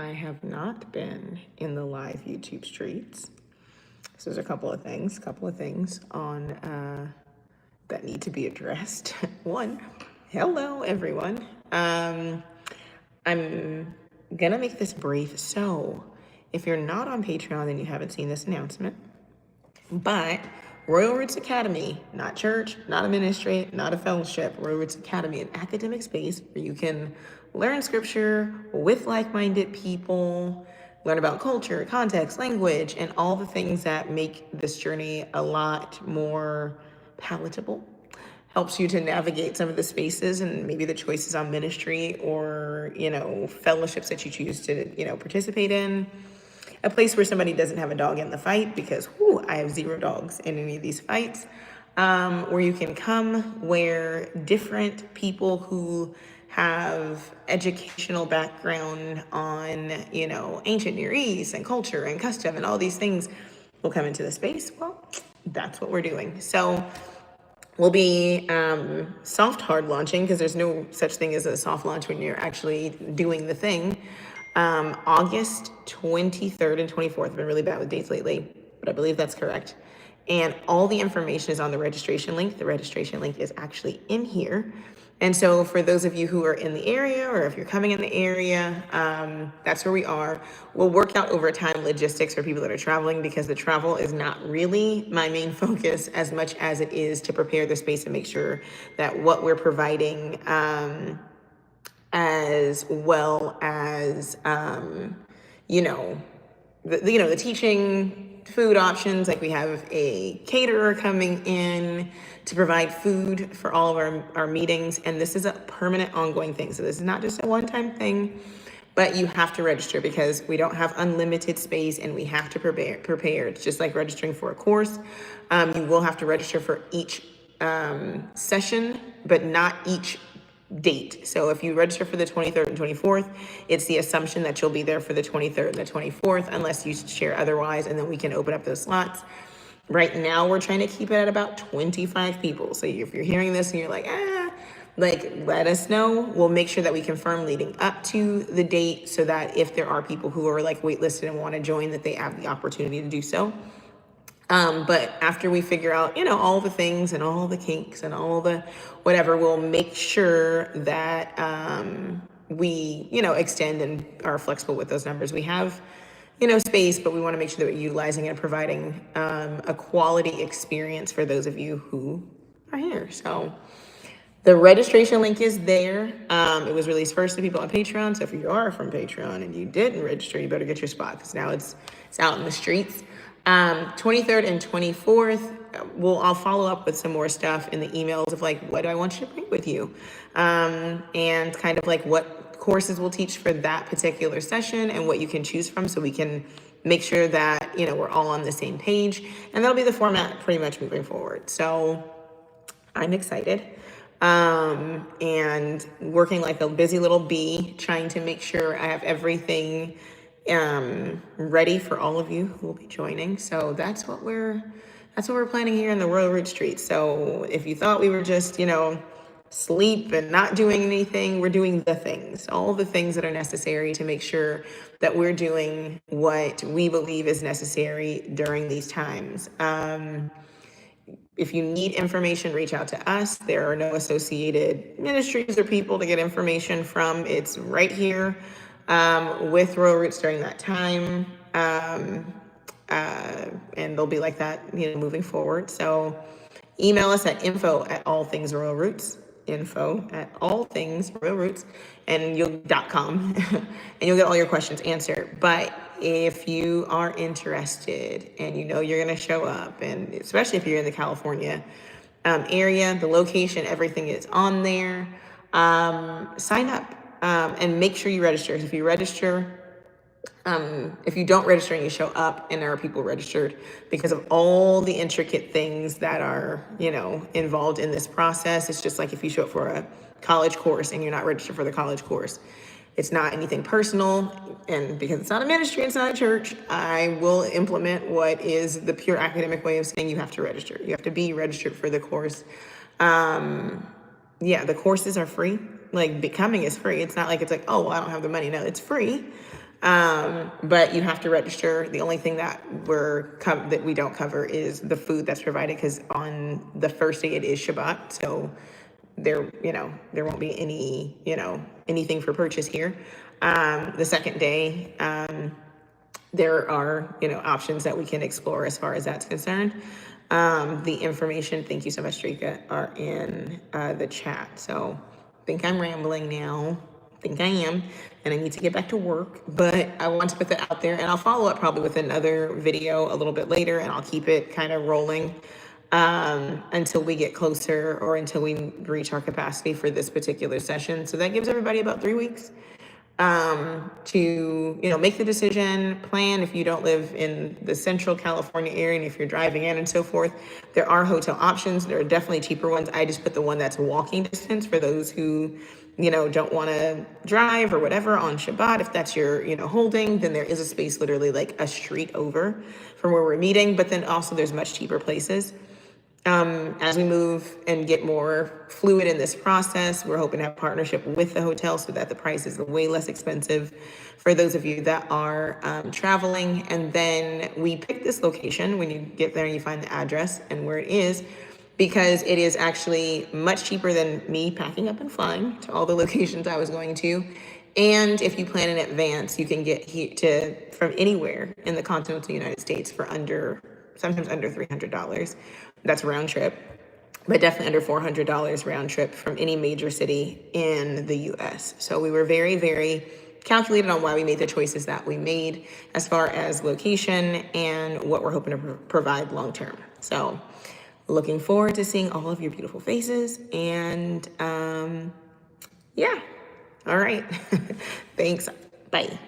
I have not been in the live YouTube streets. So there's a couple of things on that need to be addressed. One, hello everyone. I'm gonna make this brief. So if you're not on Patreon, then you haven't seen this announcement. But Royal Roots Academy, not church, not a ministry, not a fellowship, Royal Roots Academy, an academic space where you can learn scripture with like-minded people, learn about culture, context, language, and all the things that make this journey a lot more palatable. Helps you to navigate some of the spaces and maybe the choices on ministry or, fellowships that you choose to, participate in. A place where somebody doesn't have a dog in the fight, because I have 0 dogs in any of these fights. Where you can come, where different people who have educational background on, ancient Near East and culture and custom and all these things will come into the space. Well, that's what we're doing. So we'll be soft hard launching, because there's no such thing as a soft launch when you're actually doing the thing. August 23rd and 24th. I've been really bad with dates lately, but I believe that's correct. And all the information is on the registration link. The registration link is actually in here. And so for those of you who are in the area, or if you're coming in the area, that's where we are. We'll work out over time logistics for people that are traveling, because the travel is not really my main focus as much as it is to prepare the space and make sure that what we're providing, as well as, the teaching food options. Like we have a caterer coming in to provide food for all of our meetings. And this is a permanent ongoing thing. So this is not just a one-time thing, but you have to register, because we don't have unlimited space and we have to prepare. It's just like registering for a course. You will have to register for each session, but not each date. So if you register for the 23rd and 24th, it's the assumption that you'll be there for the 23rd and the 24th, unless you share otherwise, and then we can open up those slots. Right now, we're trying to keep it at about 25 people. So if you're hearing this and you're like, let us know. We'll make sure that we confirm leading up to the date, so that if there are people who are like waitlisted and want to join, that they have the opportunity to do so. But after we figure out, all the things and all the kinks and all the whatever, we'll make sure that we, extend and are flexible with those numbers. We have, space, but we want to make sure that we're utilizing and providing a quality experience for those of you who are here. So the registration link is there. It was released first to people on Patreon. So if you are from Patreon and you didn't register, you better get your spot, because now it's out in the streets. 23rd and 24th, I'll follow up with some more stuff in the emails of like, what do I want you to bring with you? And kind of like what courses we'll teach for that particular session and what you can choose from, so we can make sure that, we're all on the same page. And that'll be the format pretty much moving forward. So I'm excited. And working like a busy little bee, trying to make sure I have everything ready for all of you who will be joining. So that's what we're planning here in the Royal Root Street. So if you thought we were just, sleep and not doing anything, we're doing the things, all the things that are necessary to make sure that we're doing what we believe is necessary during these times. If you need information, reach out to us. There are no associated ministries or people to get information from. It's right here with Royal Roots during that time. And they'll be like that, moving forward. So email us at info@allthingsroyalroots, info@allthingsroyalroots, and .com, and you'll get all your questions answered. But if you are interested and you're going to show up, and especially if you're in the California area, the location, everything is on there. Sign up and make sure you register. If you register, if you don't register and you show up and there are people registered, because of all the intricate things that are, involved in this process, it's just like if you show up for a college course and you're not registered for the college course. It's not anything personal, and because it's not a ministry, it's not a church, I will implement what is the pure academic way of saying you have to register. You have to be registered for the course. The courses are free. Like, becoming is free. It's not like it's like, oh, well, I don't have the money. No, it's free. But you have to register. The only thing that that we don't cover is the food that's provided, because on the first day it is Shabbat, so there won't be any, anything for purchase here. The second day, there are, options that we can explore as far as that's concerned. The information, thank you so much, Drika, are in the chat. So I think I'm rambling now. I think I am, and I need to get back to work, but I want to put that out there, and I'll follow up probably with another video a little bit later, and I'll keep it kind of rolling until we get closer, or until we reach our capacity for this particular session. So that gives everybody about 3 weeks to make the decision, plan. If you don't live in the central California area, and if you're driving in and so forth, there are hotel options. There are definitely cheaper ones. I just put the one that's walking distance for those who don't want to drive or whatever on Shabbat. If that's your holding, then there is a space literally like a street over from where we're meeting, but then also there's much cheaper places. As we move and get more fluid in this process, we're hoping to have partnership with the hotel so that the price is way less expensive for those of you that are traveling. And then we pick this location. When you get there, you find the address and where it is, because it is actually much cheaper than me packing up and flying to all the locations I was going to. And if you plan in advance, you can get here from anywhere in the continental United States for sometimes under $300. That's round trip, but definitely under $400 round trip from any major city in the US. So we were very, very calculated on why we made the choices that we made as far as location and what we're hoping to provide long term. So looking forward to seeing all of your beautiful faces, and yeah. All right. Thanks. Bye.